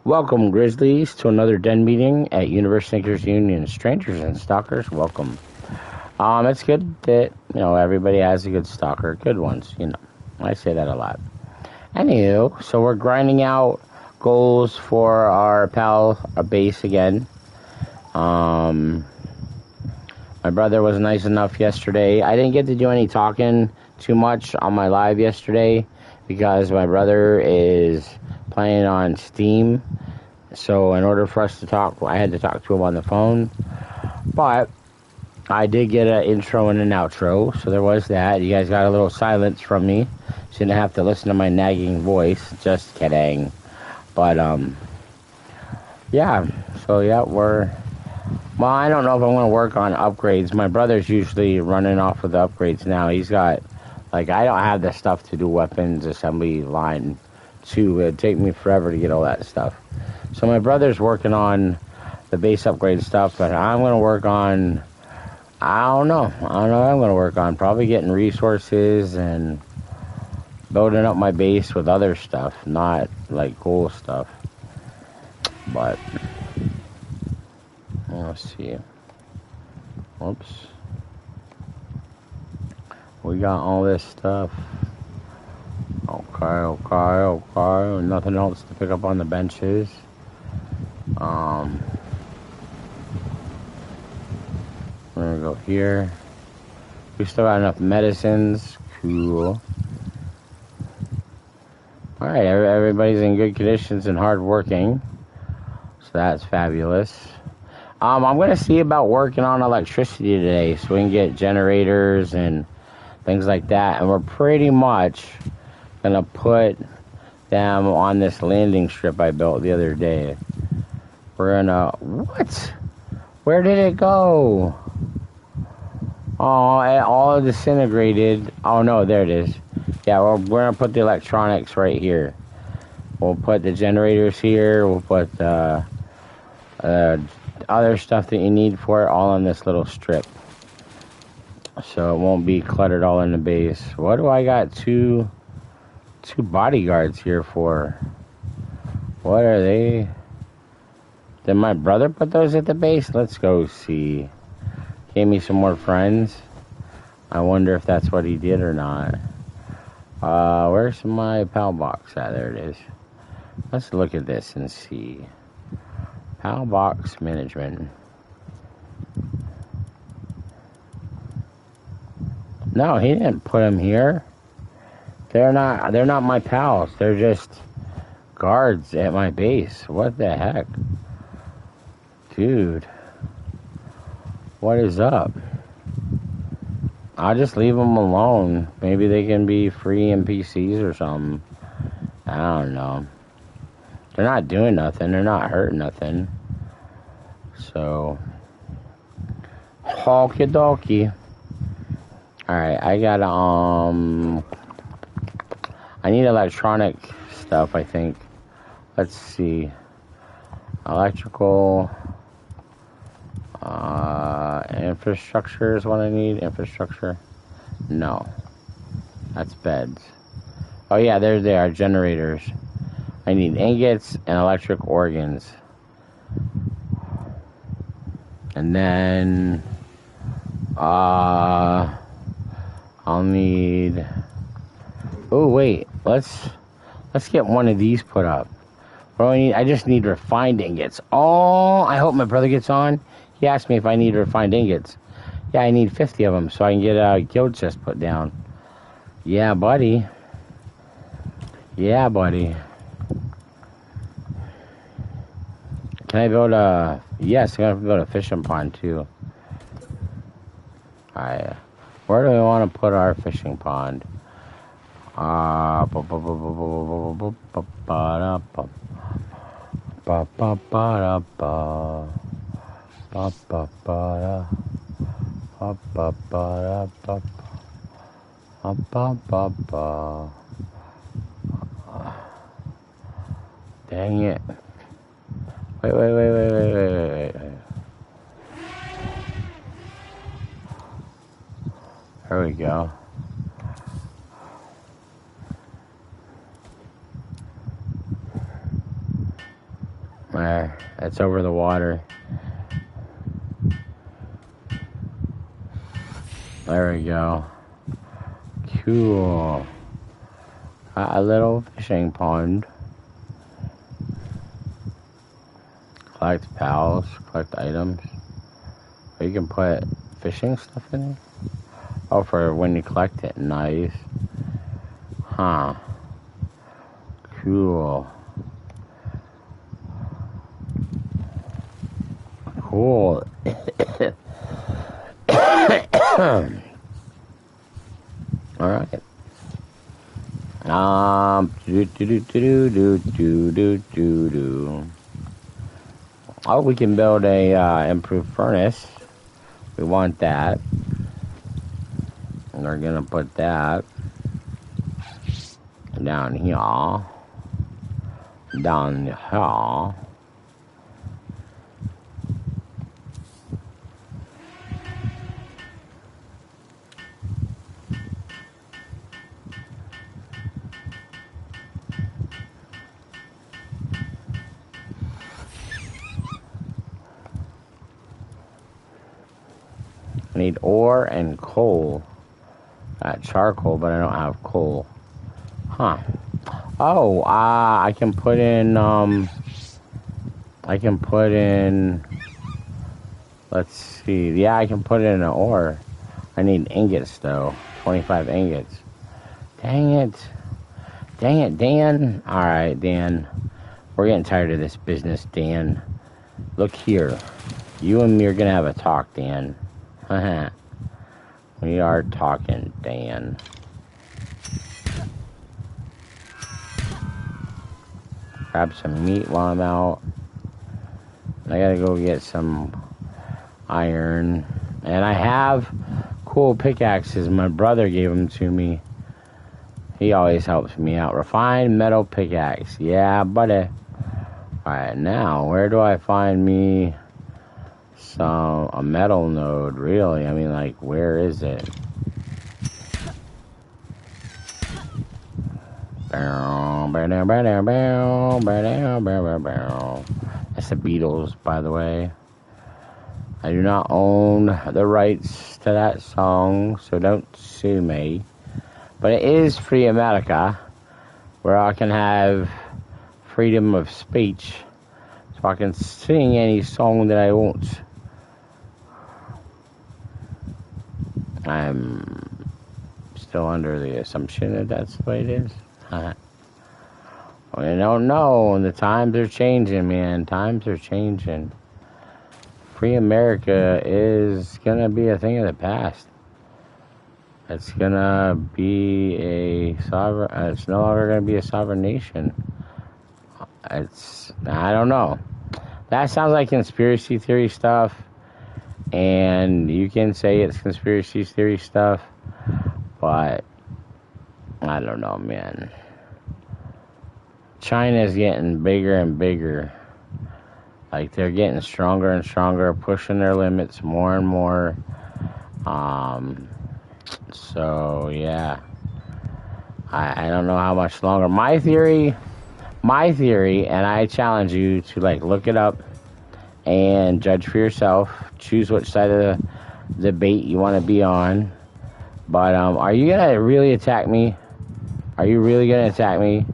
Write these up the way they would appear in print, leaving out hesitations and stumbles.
Welcome, Grizzlies, to another den meeting at Universe Thinkers Union. Strangers and stalkers, welcome. It's good that everybody has a good stalker, good ones. I say that a lot. Anywho, so we're grinding out goals for our pal, our base again. My brother was nice enough yesterday. I didn't get to do any talking too much on my live yesterday because my brother is playing on Steam. So in order for us to talk, I had to talk to him on the phone. But I did get an intro and an outro, so there was that. You guys got a little silence from me, so you didn't have to listen to my nagging voice. Just kidding. But, yeah. So, yeah, well, I don't know if I'm going to work on upgrades. My brother's usually running off with the upgrades now. He's got, I don't have the stuff to do weapons assembly line 2. It'd take me forever to get all that stuff. So my brother's working on the base upgrade stuff, but I'm going to work on, I don't know what I'm going to work on. Probably getting resources and building up my base with other stuff, not cool stuff. But, let's see. Whoops. We got all this stuff. Okay. Nothing else to pick up on the benches. We're gonna go here. We still got enough medicines. Cool. Alright, everybody's in good conditions and hard working. So that's fabulous. I'm gonna see about working on electricity today so we can get generators and things like that. And we're pretty much gonna put them on this landing strip I built the other day. We're gonna... What? Where did it go? Oh, it all disintegrated. Oh, no, there it is. Yeah, we're gonna put the electronics right here. We'll put the generators here. We'll put the other stuff that you need for it all on this little strip. So it won't be cluttered all in the base. What do I got two bodyguards here for? What are they? Did my brother put those at the base? Let's go see. Gave me some more friends. I wonder if that's what he did or not. Where's my PAL box at? There it is. Let's look at this and see. PAL box management. No, he didn't put them here. They're not my pals. They're just guards at my base. What the heck? Dude. What is up? I'll just leave them alone. Maybe they can be free NPCs or something. I don't know. They're not doing nothing. They're not hurting nothing. So. Okie dokie. Alright, I got, I need electronic stuff, I think. Let's see. Electrical. Infrastructure is what I need. Infrastructure. No. That's beds. Oh, yeah, there they are. Generators. I need ingots and electric organs. And then... I'll need... Oh, wait. Let's get one of these put up. What do I need? I just need refined ingots. Oh, I hope my brother gets on. He asked me if I need refined ingots. Yeah, I need 50 of them so I can get a guild chest put down. Yeah, buddy. Yeah, buddy. Can I build a... Yes, I'm going to build a fishing pond, too. Alright. Where do we want to put our fishing pond? Dang it. Wait. There we go. There, that's over the water. There we go. Cool. Got a little fishing pond. Collect pals, collect items. Or you can put fishing stuff in it. Oh, for when you collect it. Nice. Huh. Cool. Cool. Alright. Oh, we can build a improved furnace. We want that. And we're gonna put that down here. Down here. I need ore and coal. Charcoal, but I don't have coal. Huh. Oh, I can put in, let's see. Yeah, I can put in an ore. I need ingots, though. 25 ingots. Dang it. Dang it, Dan. Alright, Dan. We're getting tired of this business, Dan. Look here. You and me are gonna have a talk, Dan. We are talking, Dan. Grab some meat while I'm out. I gotta go get some iron. And I have cool pickaxes. My brother gave them to me. He always helps me out. Refined metal pickaxe. Yeah, buddy. Alright, now, where do I find me a metal node, really? I mean, like, where is it? That's the Beatles, by the way. I do not own the rights to that song, so don't sue me. But it is free America, where I can have freedom of speech, so I can sing any song that I want. I'm still under the assumption that that's the way it is. I don't know. The times are changing, man. Times are changing. Free America is gonna be a thing of the past. It's gonna be a sovereign. It's no longer gonna be a sovereign nation. I don't know. That sounds like conspiracy theory stuff. And you can say it's conspiracy theory stuff, but I don't know, man. China's getting bigger and bigger. Like, they're getting stronger and stronger, pushing their limits more and more. So, yeah. I don't know how much longer. My theory, and I challenge you to, like, look it up and judge for yourself. Choose which side of the debate you want to be on. But are you gonna really attack me? Are you really gonna attack me?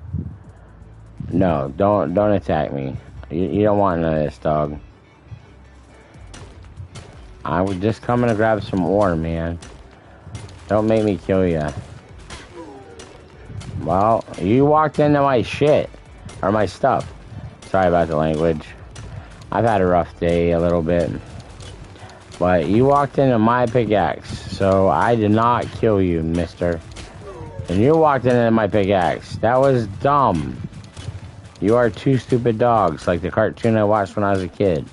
No, don't attack me. You don't want none of this, dog. I was just coming to grab some ore, man. Don't make me kill you. Well, you walked into my shit. Or my stuff. Sorry about the language. I've had a rough day a little bit. But you walked into my pickaxe. So I did not kill you, mister. And you walked into my pickaxe. That was dumb. You are two stupid dogs. Like the cartoon I watched when I was a kid.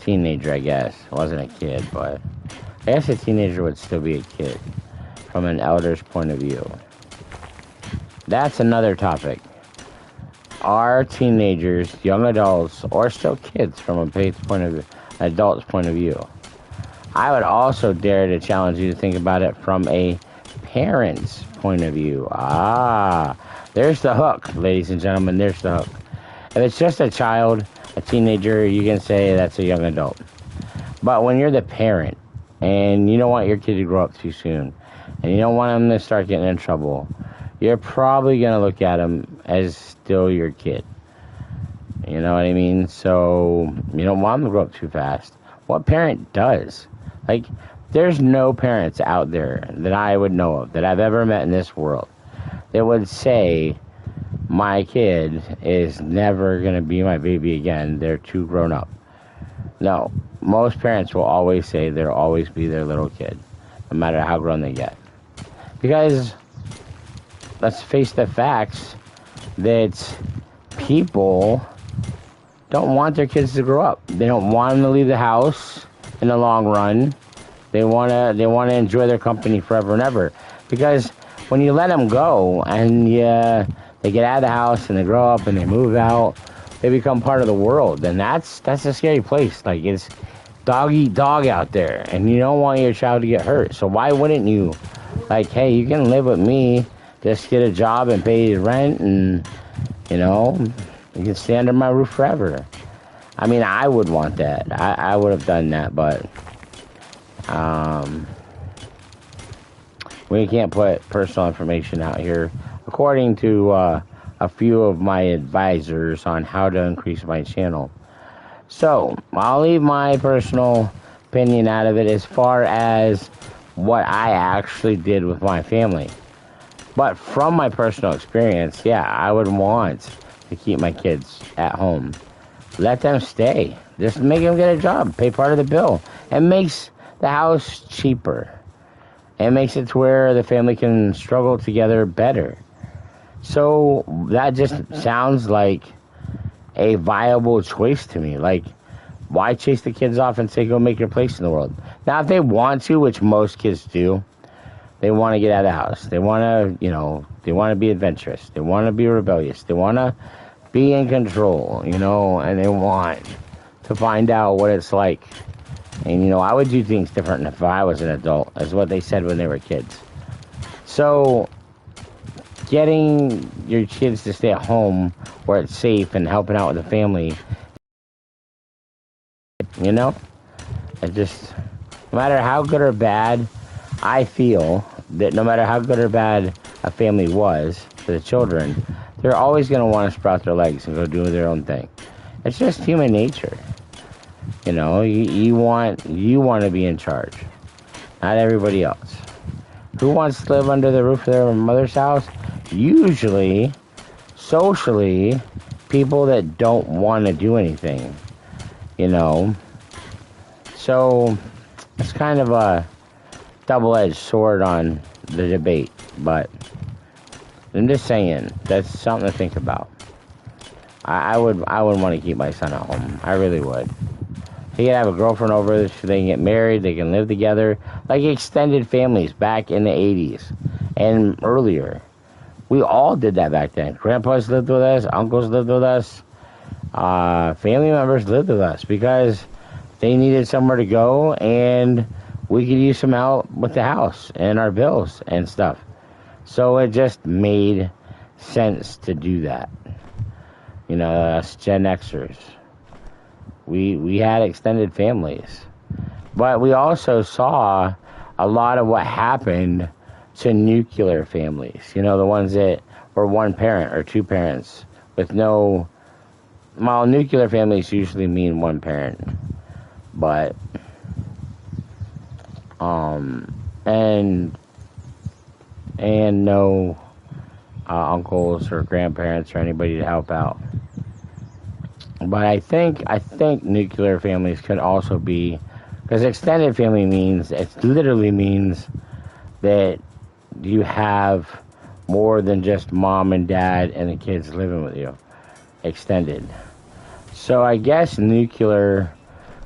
Teenager, I guess. I wasn't a kid, but I guess a teenager would still be a kid. From an elder's point of view. That's another topic. Are teenagers, young adults, or still kids from an adult's point of view? I would also dare to challenge you to think about it from a parent's point of view. There's the hook, ladies and gentlemen. There's the hook. If it's just a child, if a teenager, you can say that's a young adult. But when you're the parent and you don't want your kid to grow up too soon and you don't want them to start getting in trouble, you're probably going to look at them as still your kid. You know what I mean? So you don't want them to grow up too fast. What parent does? Like, there's no parents out there that I would know of, that I've ever met in this world, that would say, my kid is never going to be my baby again. They're too grown up. No. Most parents will always say they'll always be their little kid, no matter how grown they get. Because, let's face the facts, that people don't want their kids to grow up. They don't want them to leave the house in the long run. They want to enjoy their company forever and ever. Because when you let them go and they get out of the house and they grow up and they move out, they become part of the world. And that's a scary place. Like, it's dog eat dog out there. And you don't want your child to get hurt. So why wouldn't you? Like, hey, you can live with me. Just get a job and pay rent and, you can stay under my roof forever. I mean, I would want that. I would have done that, but we can't put personal information out here. According to a few of my advisors on how to increase my channel. So, I'll leave my personal opinion out of it as far as what I actually did with my family. But from my personal experience, yeah, I would want to keep my kids at home. Let them stay. Just make them get a job. Pay part of the bill. It makes the house cheaper. It makes it to where the family can struggle together better. So that just sounds like a viable choice to me. Like, why chase the kids off and say, go make your place in the world? Now, if they want to, which most kids do, they want to get out of the house. They want to, they want to be adventurous. They want to be rebellious. They want to be in control, and they want to find out what it's like. And, I would do things different if I was an adult, is what they said when they were kids. So, getting your kids to stay at home where it's safe and helping out with the family, it just, no matter how good or bad, I feel that no matter how good or bad a family was for the children, they're always going to want to sprout their legs and go do their own thing. It's just human nature. You want to be in charge, not everybody else. Who wants to live under the roof of their mother's house? Usually, socially, people that don't want to do anything, So, it's kind of a double-edged sword on the debate, but I'm just saying, that's something to think about. I would want to keep my son at home. I really would. He can have a girlfriend over, so they can get married, they can live together, like extended families back in the 80s and earlier. We all did that back then. Grandpas lived with us, uncles lived with us, family members lived with us because they needed somewhere to go and we could use some help with the house and our bills and stuff. So it just made sense to do that. Us Gen Xers. We had extended families. But we also saw a lot of what happened to nuclear families. The ones that were one parent or two parents with no... Well, nuclear families usually mean one parent. But... And no uncles or grandparents or anybody to help out. But I think nuclear families could also be, because extended family literally means that you have more than just mom and dad and the kids living with you. Extended. So I guess nuclear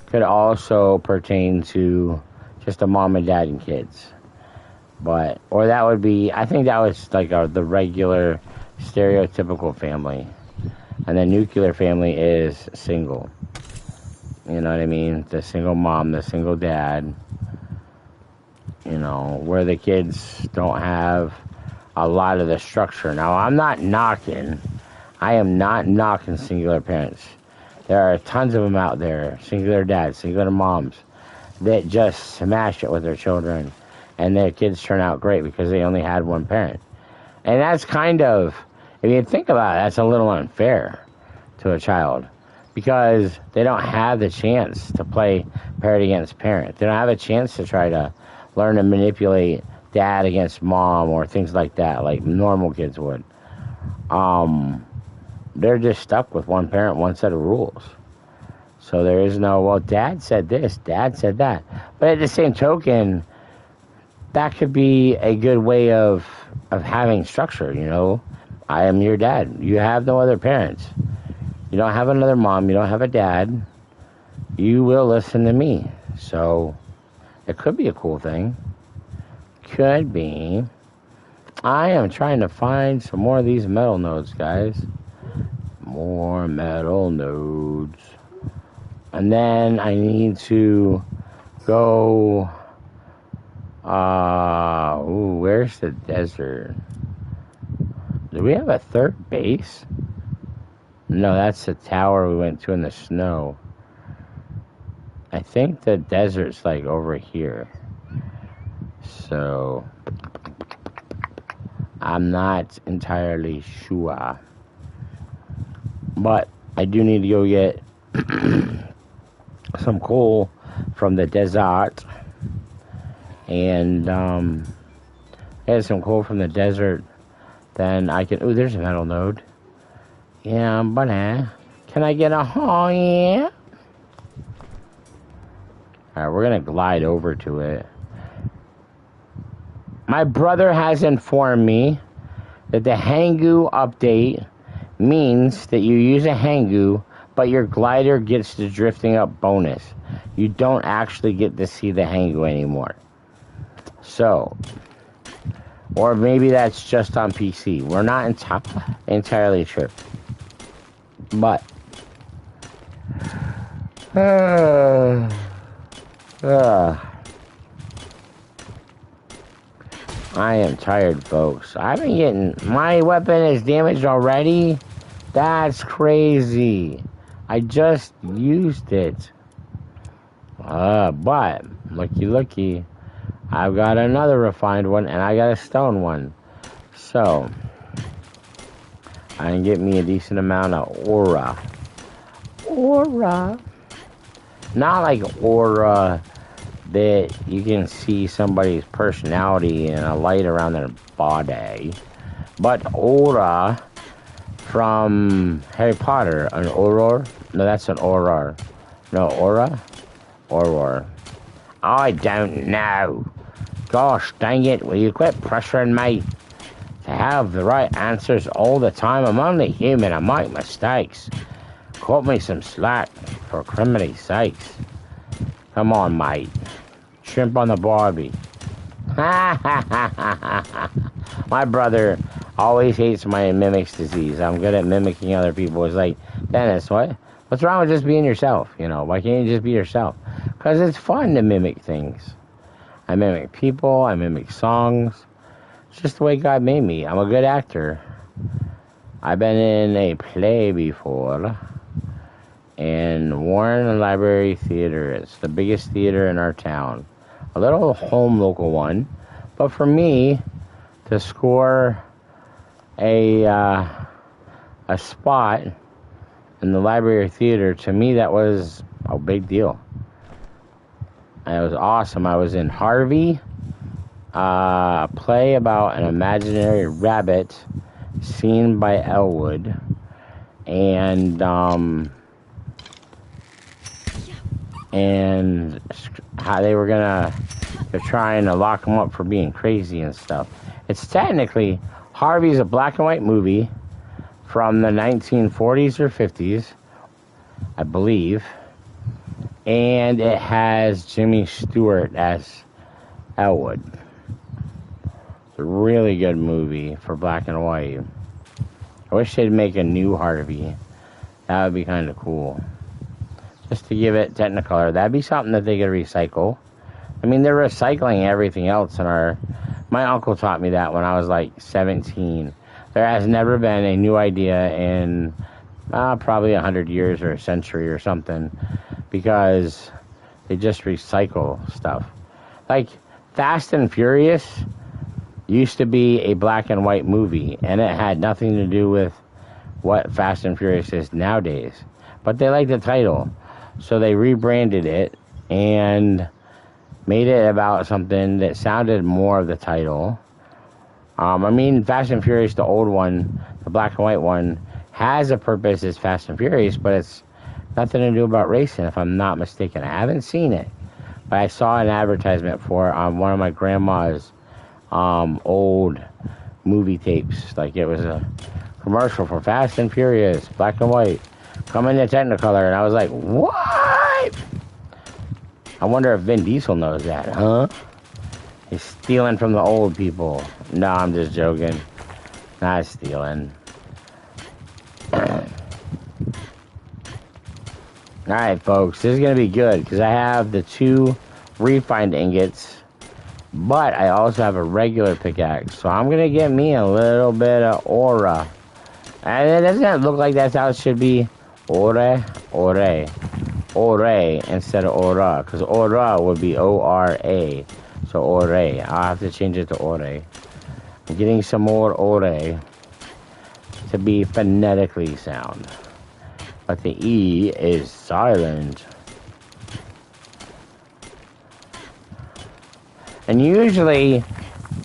could also pertain to just a mom and dad and kids. Or that would be, I think that was like the regular stereotypical family. And the nuclear family is single. You know what I mean? The single mom, the single dad. Where the kids don't have a lot of the structure. Now, I am not knocking singular parents. There are tons of them out there, singular dads, singular moms, that just smash it with their children, and their kids turn out great because they only had one parent. And that's kind of, if you think about it, that's a little unfair to a child because they don't have the chance to play parent against parent. They don't have a chance to try to learn to manipulate dad against mom or things like that, like normal kids would. They're just stuck with one parent, one set of rules. So there is no, well, dad said this, dad said that. But at the same token, that could be a good way of having structure, you know. I am your dad. You have no other parents. You don't have another mom. You don't have a dad. You will listen to me. So it could be a cool thing. Could be. I am trying to find some more of these metal nodes, guys. More metal nodes. And then I need to go... where's the desert? Do we have a third base? No, that's the tower we went to in the snow. I think the desert's like over here. So I'm not entirely sure. But I do need to go get some coal from the desert. And get some coal from the desert. Then I can... Ooh, there's a metal node. Yeah, but can I get a... Oh, yeah. Alright, we're going to glide over to it. My brother has informed me that the Hangoo update means that you use a Hangoo, but your glider gets the drifting up bonus. You don't actually get to see the Hangoo anymore. So, or maybe that's just on PC. We're not entirely sure. But, I am tired, folks. I've been getting... My weapon is damaged already? That's crazy. I just used it. But, looky. I've got another refined one, and I got a stone one. So, I can get me a decent amount of aura. Aura. Not like aura that you can see somebody's personality and a light around their body. But aura from Harry Potter. An auror? No, that's an auror. No, aura? Auror. I don't know. Gosh dang it, will you quit pressuring me to have the right answers all the time? I'm only human, I make mistakes. Cut me some slack, for criminy sakes. Come on, mate. Shrimp on the Barbie. My brother always hates my mimic's disease. I'm good at mimicking other people. It's like, Dennis, what's wrong with just being yourself? You know, why can't you just be yourself? Because it's fun to mimic things. I mimic people, I mimic songs. It's just the way God made me. I'm a good actor. I've been in a play before. In Warren Library Theater. It's the biggest theater in our town. A little home local one. But for me, to score a spot in the Library Theater, to me that was a big deal. And it was awesome. I was in Harvey, a play about an imaginary rabbit seen by Elwood. And how they're trying to lock him up for being crazy and stuff. It's technically, Harvey's a black and white movie from the 1940s or 50s, I believe. And it has Jimmy Stewart as Elwood. It's a really good movie for black and white. I wish they'd make a new Harvey. That would be kind of cool. Just to give it Technicolor. That'd be something that they could recycle. I mean, they're recycling everything else in our... My uncle taught me that when I was like 17. There has never been a new idea in Probably 100 years or a century or something, because they just recycle stuff. Like Fast and Furious used to be a black and white movie, and it had nothing to do with what Fast and Furious is nowadays. But they liked the title, so they rebranded it and made it about something that sounded more of the title. I mean, Fast and Furious, the old one, the black and white one, has a purpose as Fast and Furious, but it's nothing to do about racing, if I'm not mistaken. I haven't seen it, but I saw an advertisement for it on one of my grandma's old movie tapes. Like, it was a commercial for Fast and Furious, black and white, coming to Technicolor, and I was like, what? I wonder if Vin Diesel knows that, huh? He's stealing from the old people. No, I'm just joking. Not stealing. Alright, folks, this is going to be good, because I have the 2 refined ingots, but I also have a regular pickaxe, so I'm going to get me a little bit of aura. And it doesn't look like that's how it should be. Ore instead of aura, because aura would be O-R-A. So ore. I'll have to change it to ore. I'm getting some more ore to be phonetically sound. But the E is silent. And usually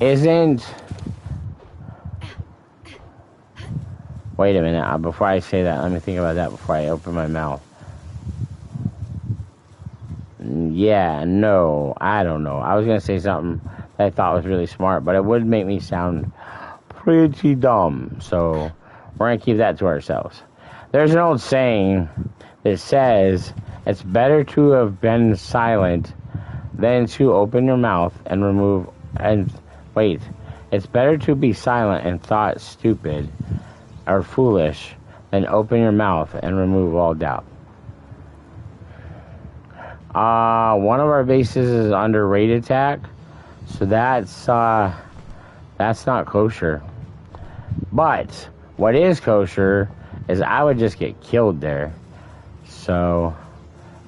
isn't... Wait a minute. Before I say that, let me think about that before I open my mouth. Yeah, no, I don't know. I was going to say something that I thought was really smart, but it would make me sound pretty dumb. So we're going to keep that to ourselves. There's an old saying that says, it's better to have been silent than to open your mouth and remove... Wait. It's better to be silent and thought stupid or foolish than open your mouth and remove all doubt. One of our bases is under raid attack, so that's not kosher. But what is kosher is I would just get killed there. So,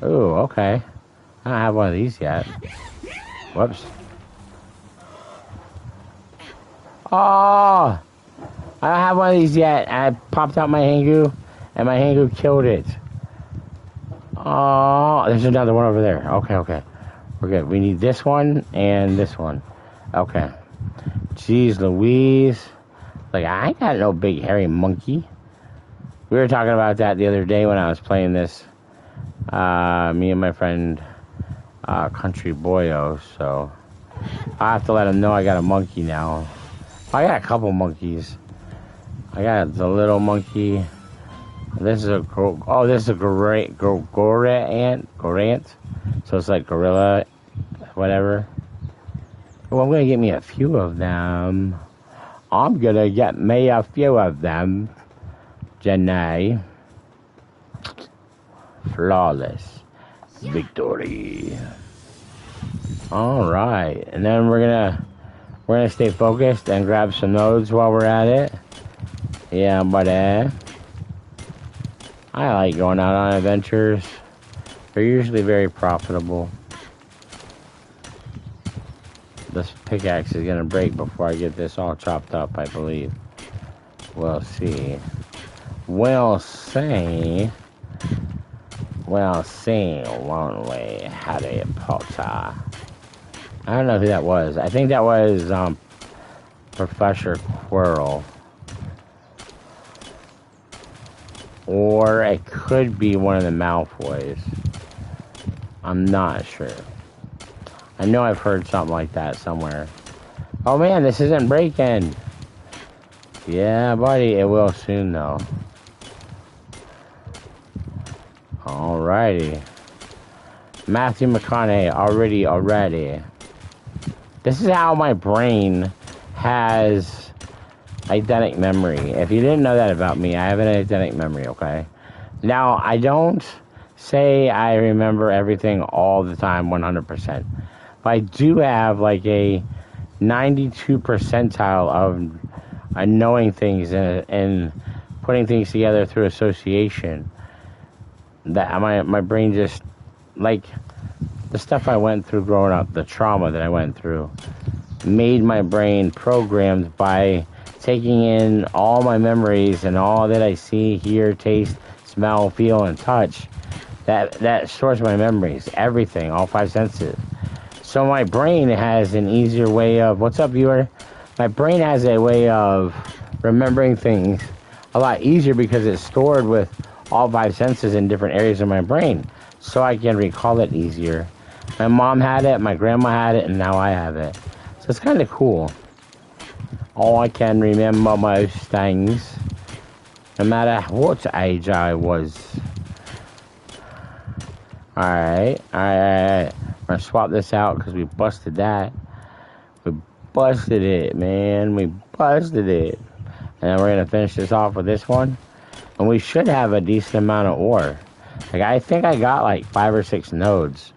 ooh, okay. I don't have one of these yet. Whoops. Oh, I don't have one of these yet. I popped out my Hangu, and my Hangu killed it. Oh, there's another one over there. Okay. We're good. We need this one and this one. Okay. Jeez Louise. Like, I ain't got no big hairy monkey. We were talking about that the other day when I was playing this. Me and my friend, Country Boyo. So, I have to let him know I got a monkey now. I got a couple monkeys. I got the little monkey. This is a gorant. So it's like gorilla, whatever. Well, I'm gonna get me a few of them. Janae. Flawless victory. All right, and then we're gonna stay focused and grab some nodes while we're at it. Yeah, buddy. I like going out on adventures. They're usually very profitable. This pickaxe is gonna break before I get this all chopped up, I believe. We'll see. We'll see, won't we, Harry Potter? I don't know who that was. I think that was Professor Quirrell. Or it could be one of the Malfoys. I'm not sure. I know I've heard something like that somewhere. Oh man, this isn't breaking. Yeah, buddy, it will soon though. Alrighty. Matthew McConaughey, already. This is how my brain has eidetic memory. If you didn't know that about me, I have an eidetic memory, okay? Now, I don't say I remember everything all the time 100%. But I do have like a 92 percentile of knowing things in putting things together through association. That my brain just, like, the stuff I went through growing up, the trauma that I went through, made my brain programmed by taking in all my memories and all that I see, hear, taste, smell, feel, and touch. That stores my memories, everything, all 5 senses. So my brain has an easier way of, what's up, viewer? My brain has a way of remembering things a lot easier because it's stored with all 5 senses in different areas of my brain. So I can recall it easier. My mom had it, my grandma had it, and now I have it. So it's kind of cool. Oh, I can remember most things, no matter what age I was. Alright. We're gonna swap this out because we busted that. We busted it, man. We busted it. And then we're gonna finish this off with this one. And we should have a decent amount of ore. Like, I think I got like 5 or 6 nodes.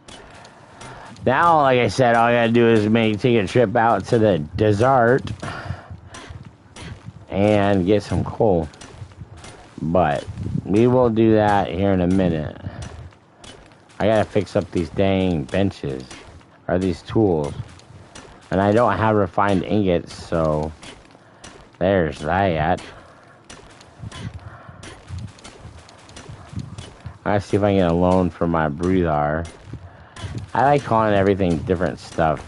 Now, like I said, all I gotta do is take a trip out to the desert and get some coal. But we will do that here in a minute. I gotta fix up these dang benches, or these tools. And I don't have refined ingots, so there's that. I gotta see if I can get a loan for my breather. I like calling everything different stuff,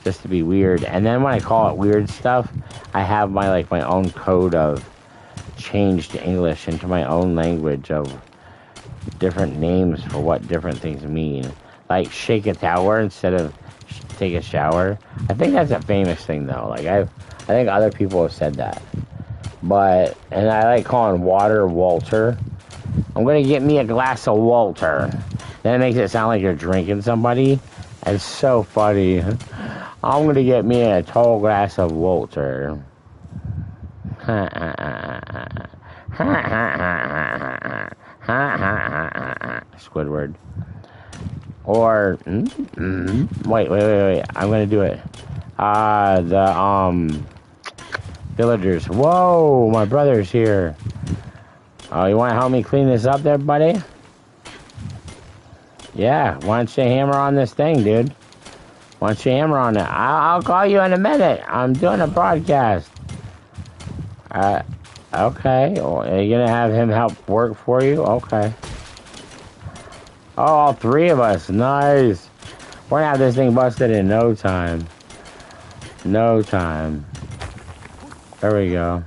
just to be weird. And then when I call it weird stuff, I have my own code of changed English into my own language of different names for what different things mean. Like shake a tower instead of take a shower. I think that's a famous thing though. Like I think other people have said that. And I like calling water Walter. I'm gonna get me a glass of Walter. Then it makes it sound like you're drinking somebody. It's so funny. I'm gonna get me a tall glass of Walter. Squidward. Or wait. I'm gonna do it. The villagers. Whoa, my brother's here. Oh, you want to help me clean this up there, buddy? Yeah, why don't you hammer on this thing, dude? Why don't you hammer on it? I'll call you in a minute. I'm doing a broadcast. Okay. Are you gonna have him help work for you? Okay. Oh, all 3 of us. Nice. We're gonna have this thing busted in no time. No time. There we go.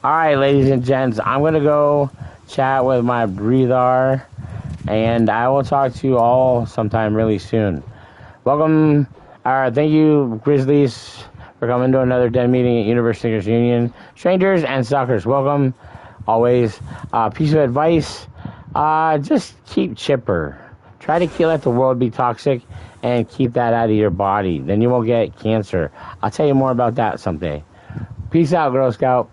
Alright, ladies and gents, I'm gonna go chat with my breather, and I will talk to you all sometime really soon. Welcome, thank you, Grizzlies, for coming to another den meeting at Universe Sneakers Union. Strangers and stalkers, welcome. Always. Piece of advice, just keep chipper. Try to let the world be toxic and keep that out of your body. Then you won't get cancer. I'll tell you more about that someday. Peace out, Girl Scout.